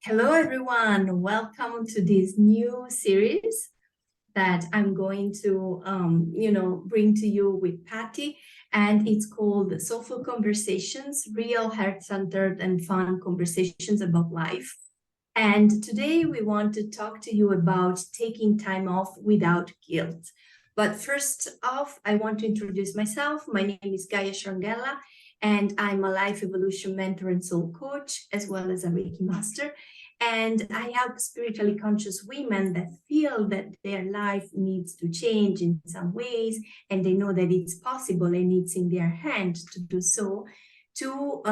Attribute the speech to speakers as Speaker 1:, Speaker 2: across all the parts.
Speaker 1: Hello, everyone. Welcome to this new series that I'm going to, bring to you with Patti, and it's called Soulful Conversations, Real, Heart-Centered, and Fun Conversations about Life. And today we want to talk to you about taking time off without guilt. But first off, I want to introduce myself. My name is Gaia and I'm a life evolution mentor and soul coach, as well as a Reiki master. And I help spiritually conscious women that feel that their life needs to change in some ways, and they know that it's possible and it's in their hand to do so, to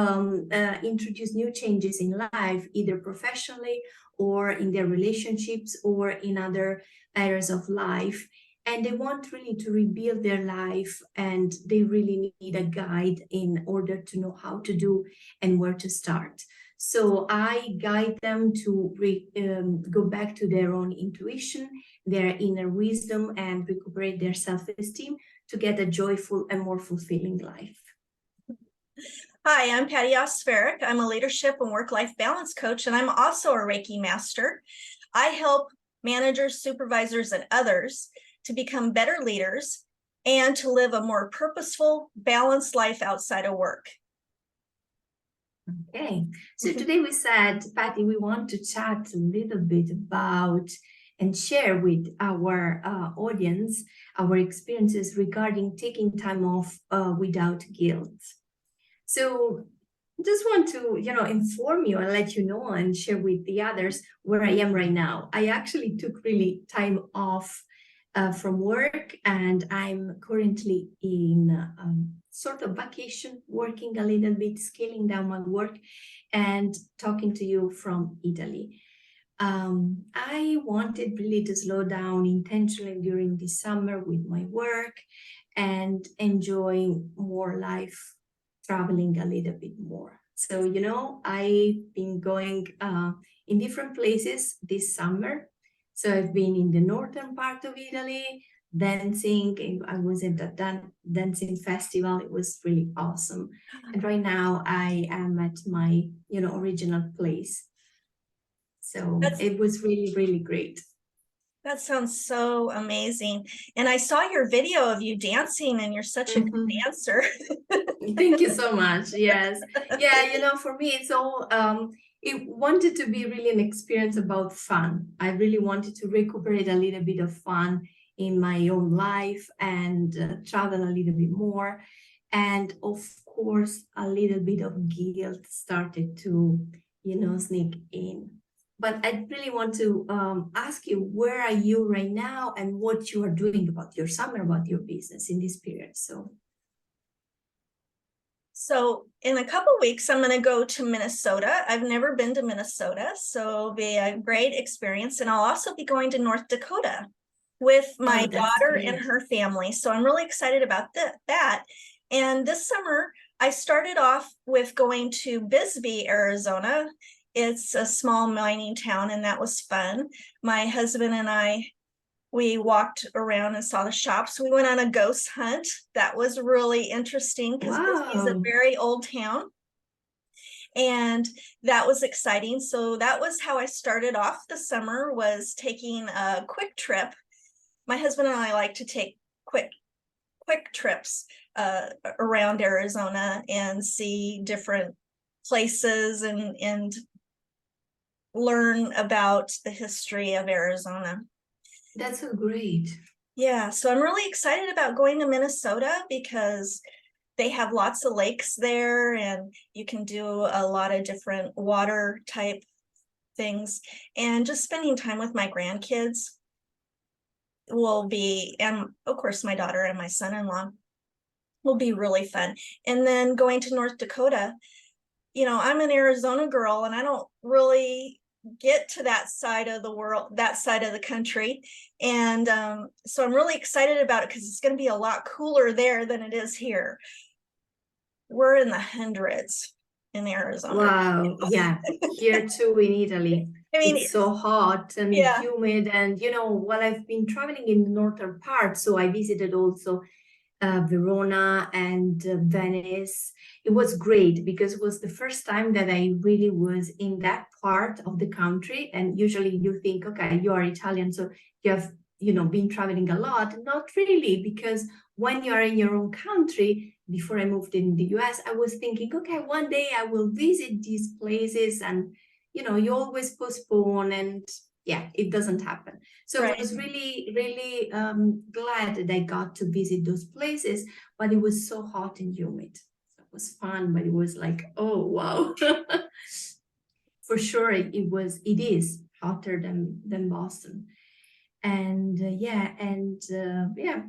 Speaker 1: introduce new changes in life, either professionally or in their relationships or in other areas of life. And they want really to rebuild their life, and they really need a guide in order to know how to do and where to start. So I guide them to go back to their own intuition, their inner wisdom, and recuperate their self-esteem to get a joyful and more fulfilling life.
Speaker 2: Hi, I'm Patti Osveric. I'm a leadership and work-life balance coach, and I'm also a Reiki master. I help managers, supervisors, and others to become better leaders and to live a more purposeful, balanced life outside of work.
Speaker 1: Okay, so today we said, Patti, we want to chat a little bit about and share with our audience our experiences regarding taking time off without guilt. So just want to, inform you and let you know and share with the others where I am right now. I actually took really time off from work, and I'm currently in sort of vacation, working a little bit, scaling down my work and talking to you from Italy. I wanted really to slow down intentionally during the summer with my work and enjoying more life, traveling a little bit more. So, I've been going in different places this summer. So I've been in the northern part of Italy, dancing. I was at the dancing festival. It was really awesome. And right now I am at my, original place. So it was really, really great.
Speaker 2: That sounds so amazing. And I saw your video of you dancing, and you're such a good dancer.
Speaker 1: Thank you so much. Yes. Yeah, for me, it's all, it wanted to be really an experience about fun. I really wanted to recuperate a little bit of fun in my own life and travel a little bit more. And of course, a little bit of guilt started to, sneak in. But I really want to ask you, where are you right now and what you are doing about your summer, about your business in this period?
Speaker 2: So in a couple weeks, I'm going to go to Minnesota. I've never been to Minnesota, so it'll be a great experience. And I'll also be going to North Dakota with my daughter and her family. So I'm really excited about that. And this summer, I started off with going to Bisbee, Arizona. It's a small mining town, and that was fun. My husband and we walked around and saw the shops. We went on a ghost hunt. That was really interesting because Bisbee's a very old town. And that was exciting. So that was how I started off the summer, was taking a quick trip. My husband and I like to take quick trips around Arizona and see different places and learn about the history of Arizona.
Speaker 1: That's so great.
Speaker 2: Yeah, so I'm really excited about going to Minnesota because they have lots of lakes there, and you can do a lot of different water type things. And just spending time with my grandkids will be, and of course my daughter and my son-in-law, will be really fun. And then going to North Dakota, I'm an Arizona girl, and I don't really get to that side of the world, that side of the country. And so I'm really excited about it because it's going to be a lot cooler there than it is here. We're in the hundreds in Arizona.
Speaker 1: Wow. Yeah. Here too in Italy. I mean, it's so hot and humid. And, while I've been traveling in the northern part, so I visited also Verona and Venice. It was great because it was the first time that I really was in that part of the country. And usually you think, okay, you are Italian, so you have, been traveling a lot. Not really, because when you are in your own country, before I moved in the US, I was thinking, okay, one day I will visit these places, and you always postpone, and yeah, it doesn't happen. So I was really, really glad that I got to visit those places, but it was so hot and humid. So it was fun, but it was like, oh wow. For sure, it is hotter than Boston. And yeah,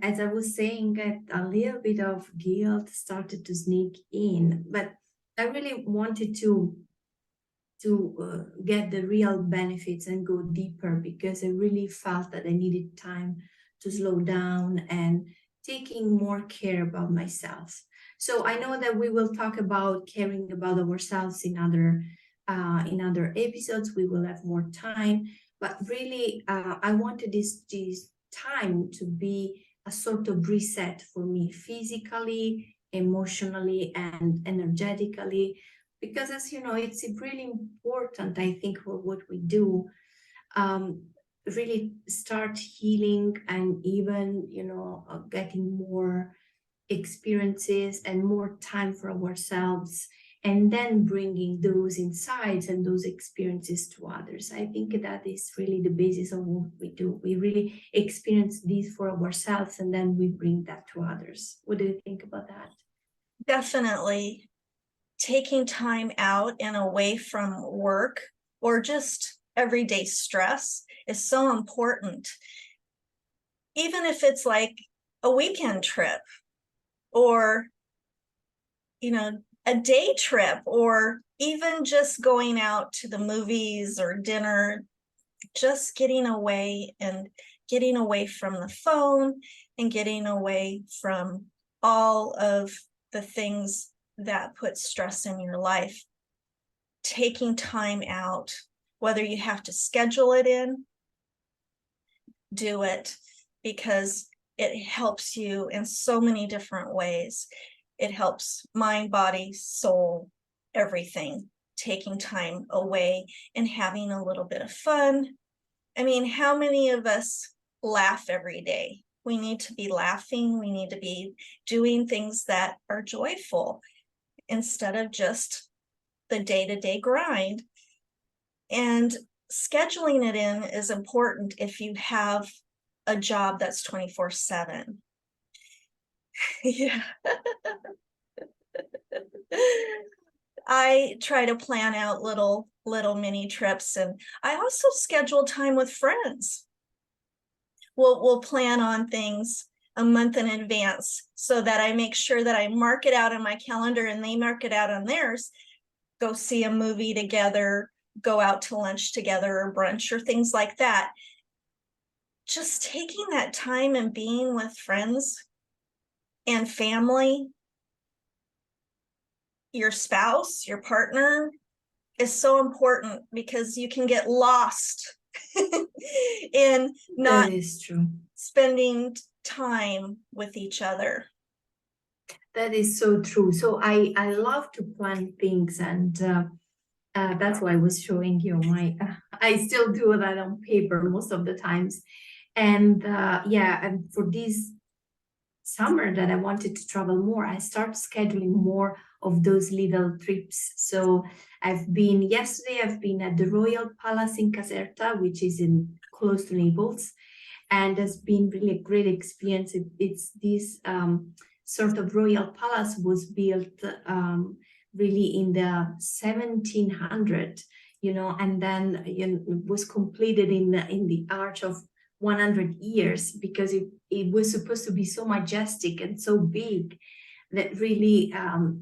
Speaker 1: as I was saying, a little bit of guilt started to sneak in, but I really wanted to get the real benefits and go deeper, because I really felt that I needed time to slow down and taking more care about myself. So I know that we will talk about caring about ourselves in other episodes. We will have more time, but really, I wanted this time to be a sort of reset for me, physically, emotionally, and energetically, because, as you know, it's really important, I think, for what we do, um, really start healing, and even getting more experiences and more time for ourselves, and then bringing those insights and those experiences to others. I think that is really the basis of what we do. We really experience these for ourselves, and then we bring that to others. What do you think about that?
Speaker 2: Definitely. Taking time out and away from work or just everyday stress is so important. Even if it's like a weekend trip, or a day trip, or even just going out to the movies or dinner, just getting away from the phone, and getting away from all of the things that put stress in your life. Taking time out, whether you have to schedule it in, do it, because it helps you in so many different ways. It helps mind, body, soul, everything. Taking time away and having a little bit of fun. I mean, how many of us laugh every day? We need to be laughing. We need to be doing things that are joyful instead of just the day-to-day grind. And scheduling it in is important if you have a job that's 24/7. Yeah. I try to plan out little mini trips, and I also schedule time with friends. We'll plan on things a month in advance, so that I make sure that I mark it out on my calendar and they mark it out on theirs. Go see a movie together, go out to lunch together, or brunch, or things like that. Just taking that time and being with friends and family, your spouse, your partner, is so important, because you can get lost in not
Speaker 1: That is true.
Speaker 2: spending time with each other.
Speaker 1: That is so true. So I love to plan things, and that's why I was showing you my. I still do that on paper most of the times, and yeah, and for this summer that I wanted to travel more, I start scheduling more of those little trips. So yesterday I've been at the Royal Palace in Caserta, which is in close to Naples, and has been really a great experience. It's this sort of royal palace was built really in the 1700, and then was completed in the arch of 100 years, because it was supposed to be so majestic and so big that really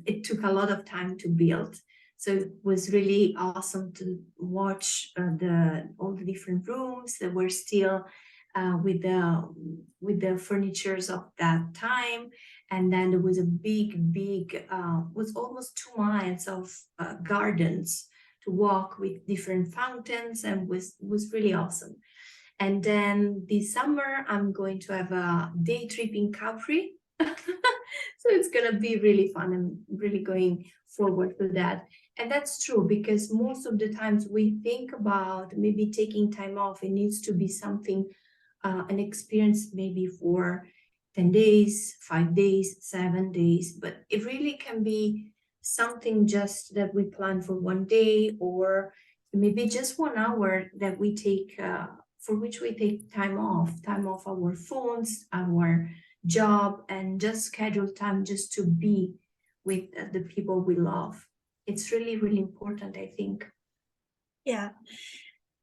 Speaker 1: it took a lot of time to build. So it was really awesome to watch all the different rooms that were still with the furnitures of that time. And then there was a big was almost 2 miles of gardens to walk, with different fountains, and was really awesome. And then this summer I'm going to have a day trip in Capri, So it's going to be really fun. I'm really going forward to that. And that's true, because most of the times we think about maybe taking time off. It needs to be something, an experience maybe for 10 days, 5 days, 7 days, but it really can be something just that we plan for one day, or maybe just 1 hour that we take, for which we take time off our phones, our job, and just schedule time just to be with the people we love. It's really, really important, I think.
Speaker 2: Yeah.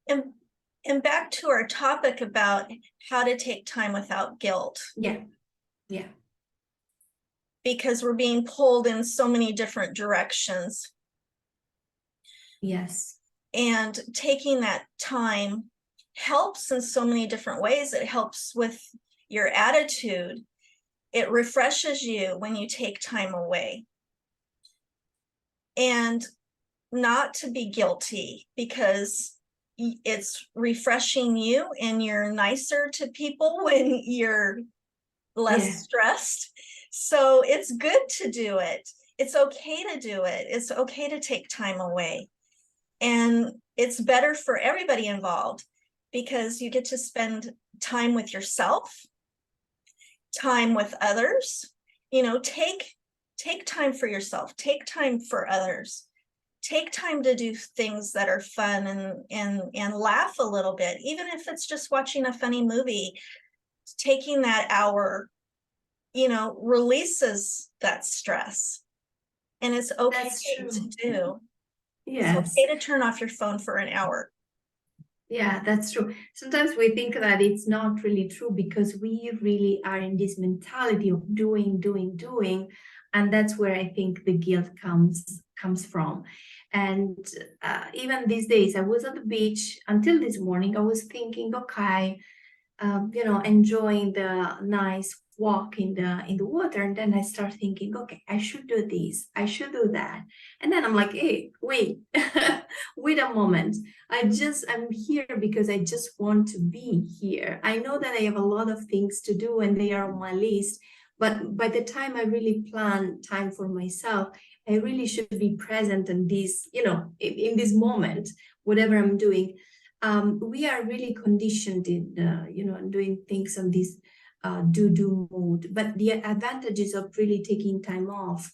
Speaker 2: And back to our topic about how to take time without guilt.
Speaker 1: Yeah. Yeah.
Speaker 2: Because we're being pulled in so many different directions.
Speaker 1: Yes.
Speaker 2: And taking that time helps in so many different ways. It helps with your attitude. It refreshes you when you take time away. And not to be guilty, because it's refreshing you and you're nicer to people when you're less stressed. So it's good to do it. It's okay to do it. It's okay to take time away. And it's better for everybody involved, because you get to spend time with yourself, time with others. You know, take time for yourself, take time for others, take time to do things that are fun, and laugh a little bit, even if it's just watching a funny movie. Taking that hour, you know, releases that stress, and it's okay to do.
Speaker 1: Yes.
Speaker 2: It's okay to turn off your phone for an hour.
Speaker 1: Yeah, that's true. Sometimes we think that it's not really true, because we really are in this mentality of doing. And that's where I think the guilt comes from. And even these days, I was at the beach until this morning. I was thinking, okay, enjoying the nice walk in the water, and then I start thinking, okay, I should do this, I should do that, and then I'm like, hey, wait, wait a moment. I'm here because I just want to be here. I know that I have a lot of things to do and they are on my list, but by the time I really plan time for myself, I really should be present in this, in this moment, whatever I'm doing. We are really conditioned in, doing things on this do mode. But the advantages of really taking time off,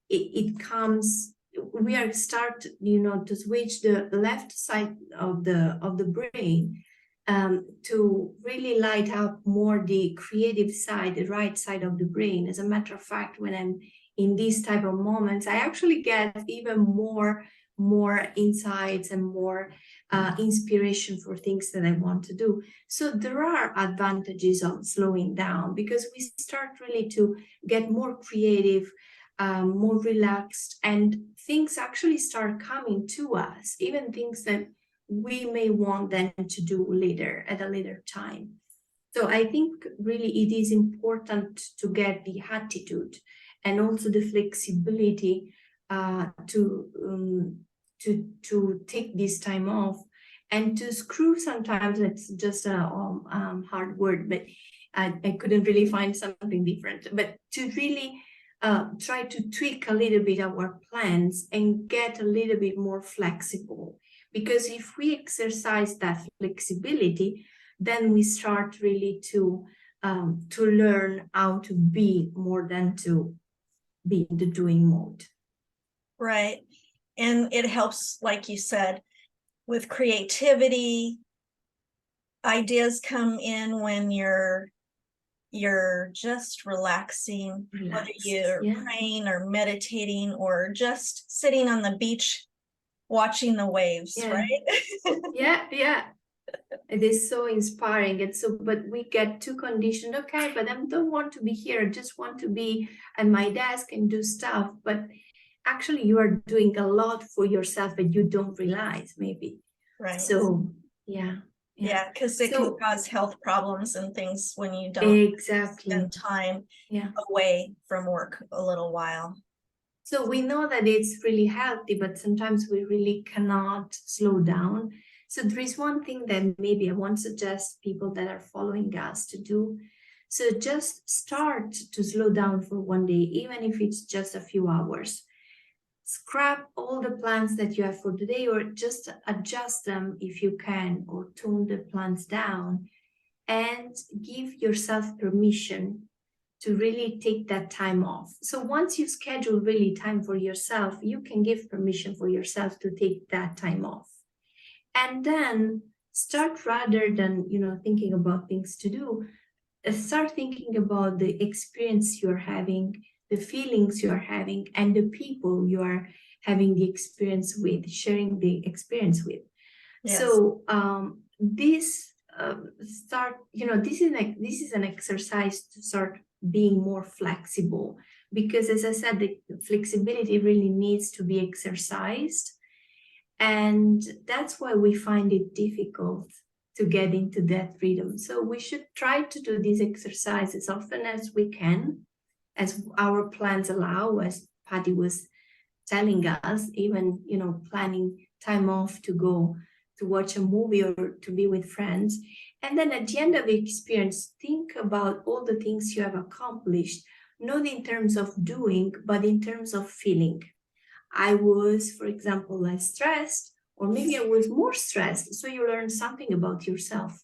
Speaker 1: it comes. We are start, to switch the left side of the brain, to really light up more the creative side, the right side of the brain. As a matter of fact, when I'm in these type of moments, I actually get even more insights and more inspiration for things that I want to do. So there are advantages of slowing down, because we start really to get more creative, more relaxed, and things actually start coming to us, even things that we may want them to do later, at a later time. So I think really it is important to get the attitude and also the flexibility to take this time off, and to screw. Sometimes it's just a hard word, but I couldn't really find something different. But to really try to tweak a little bit our plans and get a little bit more flexible. Because if we exercise that flexibility, then we start really to learn how to be more than to be in the doing mode.
Speaker 2: Right. And it helps, like you said, with creativity. Ideas come in when you're just relaxing, whether you're praying or meditating or just sitting on the beach watching the waves, right?
Speaker 1: Yeah. It is so inspiring. But we get too conditioned. Okay, but I don't want to be here. I just want to be at my desk and do stuff. But actually, you are doing a lot for yourself, but you don't realize, maybe.
Speaker 2: Right.
Speaker 1: So, yeah.
Speaker 2: Yeah, because it can cause health problems and things when you don't spend time away from work a little while.
Speaker 1: So we know that it's really healthy, but sometimes we really cannot slow down. So there is one thing that maybe I want to suggest people that are following us to do. So just start to slow down for one day, even if it's just a few hours. Scrap all the plans that you have for today, or just adjust them if you can, or tone the plans down, and give yourself permission to really take that time off. So once you schedule really time for yourself, you can give permission for yourself to take that time off. And then start, rather than, thinking about things to do, start thinking about the experience you're having, the feelings you're having, and the people you are having the experience with, sharing the experience with. Yes. So this this is an exercise to start being more flexible, because, as I said, the flexibility really needs to be exercised, and that's why we find it difficult to get into that rhythm. So we should try to do these exercises as often as we can, as our plans allow, as Patti was telling us, even, planning time off to go to watch a movie or to be with friends. And then at the end of the experience, think about all the things you have accomplished, not in terms of doing, but in terms of feeling. I was, for example, less stressed, or maybe I was more stressed, so you learn something about yourself.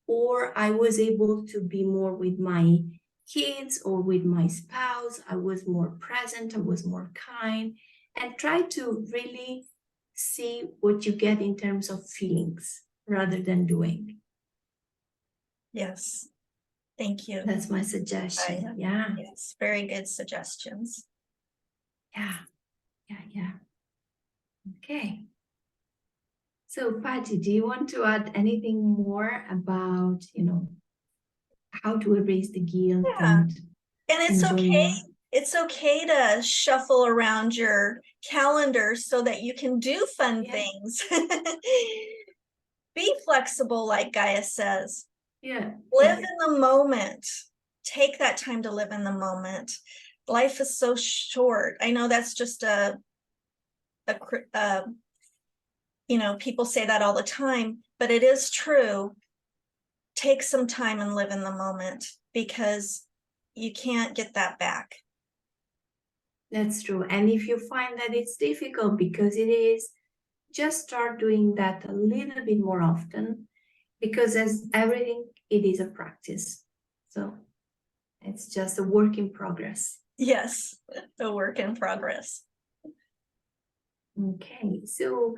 Speaker 1: Or I was able to be more with my kids or with my spouse. I was more present, I was more kind, and try to really see what you get in terms of feelings rather than doing.
Speaker 2: Yes. Thank you.
Speaker 1: That's my suggestion. Yeah.
Speaker 2: Yes. Very good suggestions.
Speaker 1: Yeah. Okay. So, Patti, do you want to add anything more about, how to erase the guilt?
Speaker 2: Yeah. And it's okay.
Speaker 1: More?
Speaker 2: It's okay to shuffle around your calendar so that you can do fun things. Be flexible, like Gaia says.
Speaker 1: Yeah.
Speaker 2: Live in the moment. Take that time to live in the moment. Life is so short. I know that's just people say that all the time, but it is true. Take some time and live in the moment, because you can't get that back.
Speaker 1: That's true. And if you find that it's difficult, because it is, just start doing that a little bit more often, because as everything, it is a practice. So it's just a work in progress.
Speaker 2: Yes, a work in progress.
Speaker 1: Okay, so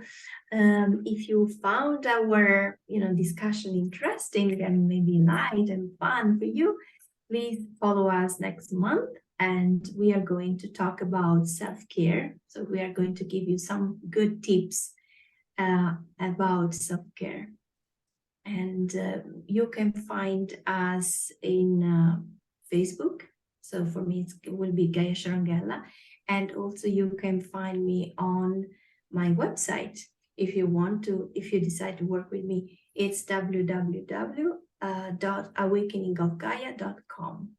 Speaker 1: if you found our discussion interesting and maybe light and fun for you, please follow us next month, and we are going to talk about self-care. So we are going to give you some good tips about self-care, and you can find us in Facebook. So for me, it will be Gaia Sharangella. And also you can find me on my website if you decide to work with me. It's www.awakeningofgaia.com.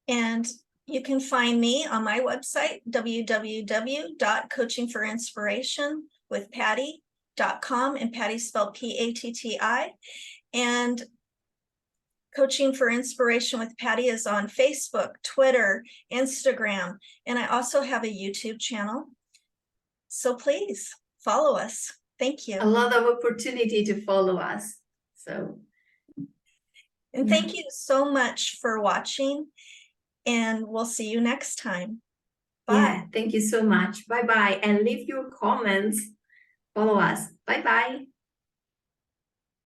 Speaker 2: And you can find me on my website, www.coachingforinspirationwithpatti.com, and Patti spelled Patti. And Coaching for Inspiration with Patti is on Facebook, Twitter, Instagram, and I also have a YouTube channel. So please follow us. Thank you.
Speaker 1: A lot of opportunity to follow us.
Speaker 2: And thank you so much for watching, and we'll see you next time. Bye.
Speaker 1: Yeah, thank you so much. Bye-bye. And leave your comments. Follow us. Bye-bye.